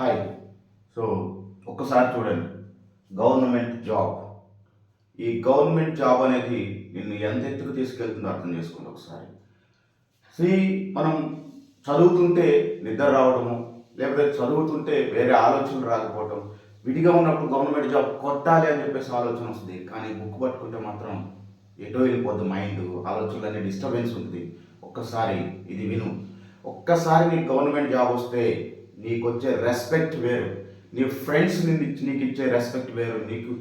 Hi. So ఒక్కసారి చూడండి, government job. ఈ గవర్నమెంట్ జాబ్ అనేది నిన్ను ఎంత ఎత్తుకు తీసుకెళ్తుందో అర్థం చేసుకోండి ఒకసారి. సి మనం చదువుతుంటే నిద్ర రావడము, లేకపోతే చదువుతుంటే వేరే ఆలోచనలు రాకపోవటం, విడిగా ఉన్నప్పుడు గవర్నమెంట్ జాబ్ కొట్టాలి అని చెప్పేసి ఆలోచన వస్తుంది. కానీ బుక్ పట్టుకుంటే మాత్రం ఎటో వెళ్ళిపోద్ది మైండ్, ఆలోచనలన్నీ డిస్టర్బెన్స్ ఉంటుంది. ఒక్కసారి ఇది విను. ఒక్కసారి నీకు గవర్నమెంట్ జాబ్ వస్తే నీకు వచ్చే రెస్పెక్ట్ వేరు, నీ ఫ్రెండ్స్ నీకు ఇచ్చే రెస్పెక్ట్ వేరు,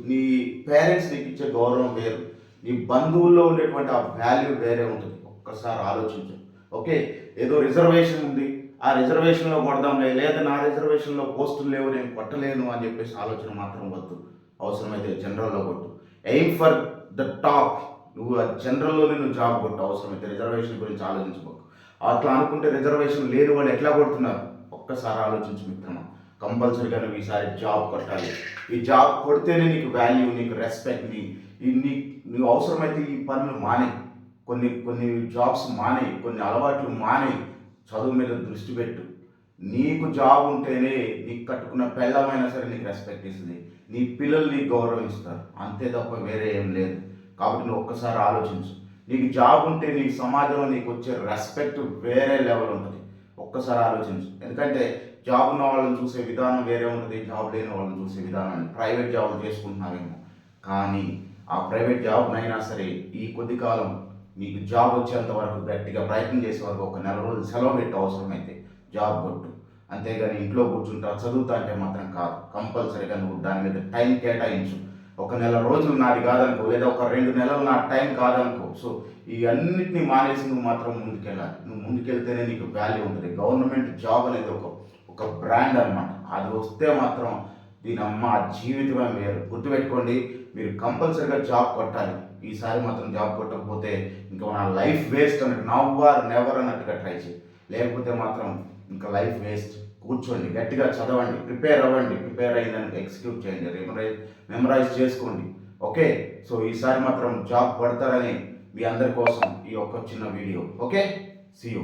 నీ పేరెంట్స్ నీకు ఇచ్చే గౌరవం వేరు, నీ బంధువుల్లో ఉండేటువంటి ఆ వాల్యూ వేరే ఉంటుంది. ఒక్కసారి ఆలోచించు. ఓకే, ఏదో రిజర్వేషన్ ఉంది, ఆ రిజర్వేషన్లో కొడదాంలే, లేదా నా రిజర్వేషన్లో పోస్టులు లేవు నేను కొట్టలేను అని చెప్పేసి ఆలోచన మాత్రం వద్దు. అవసరమైతే జనరల్లో కొట్టు. Aim for the top. నువ్వు ఆ జనరల్లోనే నువ్వు జాబ్ కొట్టు. అవసరమైతే రిజర్వేషన్ గురించి ఆలోచించుకోకు. అట్లా అనుకుంటే రిజర్వేషన్ లేని వాళ్ళు ఎట్లా కొడుతున్నారు ఒక్కసారి ఆలోచించు మిత్రమా. కంపల్సరీగా నువ్వు ఈసారి జాబ్ కొట్టాలి. ఈ జాబ్ కొడితేనే నీకు వాల్యూ, నీకు రెస్పెక్ట్, నువ్వు అవసరమైతే ఈ పనులు మానే, కొన్ని జాబ్స్ మానే, కొన్ని అలవాట్లు మానే, చదువు మీద దృష్టి పెట్టు. నీకు జాబ్ ఉంటేనే నీకు కట్టుకున్న పెళ్ళమైనా సరే నీకు రెస్పెక్ట్ ఇస్తుంది, నీ పిల్లలు నీకు గౌరవం ఇస్తారు. అంతే తప్ప వేరే ఏం లేదు. కాబట్టి నువ్వు ఒక్కసారి ఆలోచించు. నీకు జాబ్ ఉంటే నీకు సమాజంలో నీకు వచ్చే రెస్పెక్ట్ వేరే లెవెల్ ఉంటుంది. ఒక్కసారి ఆలోచించు. ఎందుకంటే జాబ్ ఉన్న వాళ్ళని చూసే విధానం వేరే ఉంటుంది, జాబ్ లేని వాళ్ళని చూసే విధానం. ప్రైవేట్ జాబ్ చేసుకుంటున్నావేమో, కానీ ఆ ప్రైవేట్ జాబ్నైనా సరే ఈ కొద్ది కాలం నీకు జాబ్ వచ్చేంత వరకు గట్టిగా ప్రయత్నం చేసే వరకు ఒక నెల రోజులు సెలవు పెట్టి అవసరమైతే జాబ్ కొట్టు. అంతేగాని ఇంట్లో కూర్చుంటా చదువుతా అంటే మాత్రం కాదు. కంపల్సరీగా నువ్వు దాని మీద టైం కేటాయించు. ఒక నెల రోజులు నాది కాదనుకో, లేదా ఒక 2 నెలలు నా టైం కాదనుకో. సో ఈ అన్నిటినీ మానేసి నువ్వు మాత్రం ముందుకెళ్ళాలి. నువ్వు ముందుకెళ్తేనే నీకు వాల్యూ ఉంటుంది. గవర్నమెంట్ జాబ్ అనేది ఒక బ్రాండ్ అనమాట. అది వస్తే మాత్రం దీని అమ్మ జీవితమే వేరు. గుర్తుపెట్టుకోండి, మీరు కంపల్సరీగా జాబ్ కొట్టాలి. ఈసారి మాత్రం జాబ్ కొట్టకపోతే ఇంకా నా లైఫ్ వేస్ట్ అన్నట్టు, నవ్ ఆర్ నెవర్ అన్నట్టుగా ట్రై చేయి. లేకపోతే మాత్రం ఇంకా లైఫ్ వేస్ట్. కూర్చోండి, గట్టిగా చదవండి, ప్రిపేర్ అవ్వండి. ప్రిపేర్ అయ్యిందని ఎగ్జిక్యూట్ చేయండి, మెమరైజ్ చేసుకోండి. ఓకే, సో ఈసారి మాత్రం జాబ్ పడతారని మీ అందరి కోసం ఈ ఒక్క చిన్న వీడియో. Okay, see you.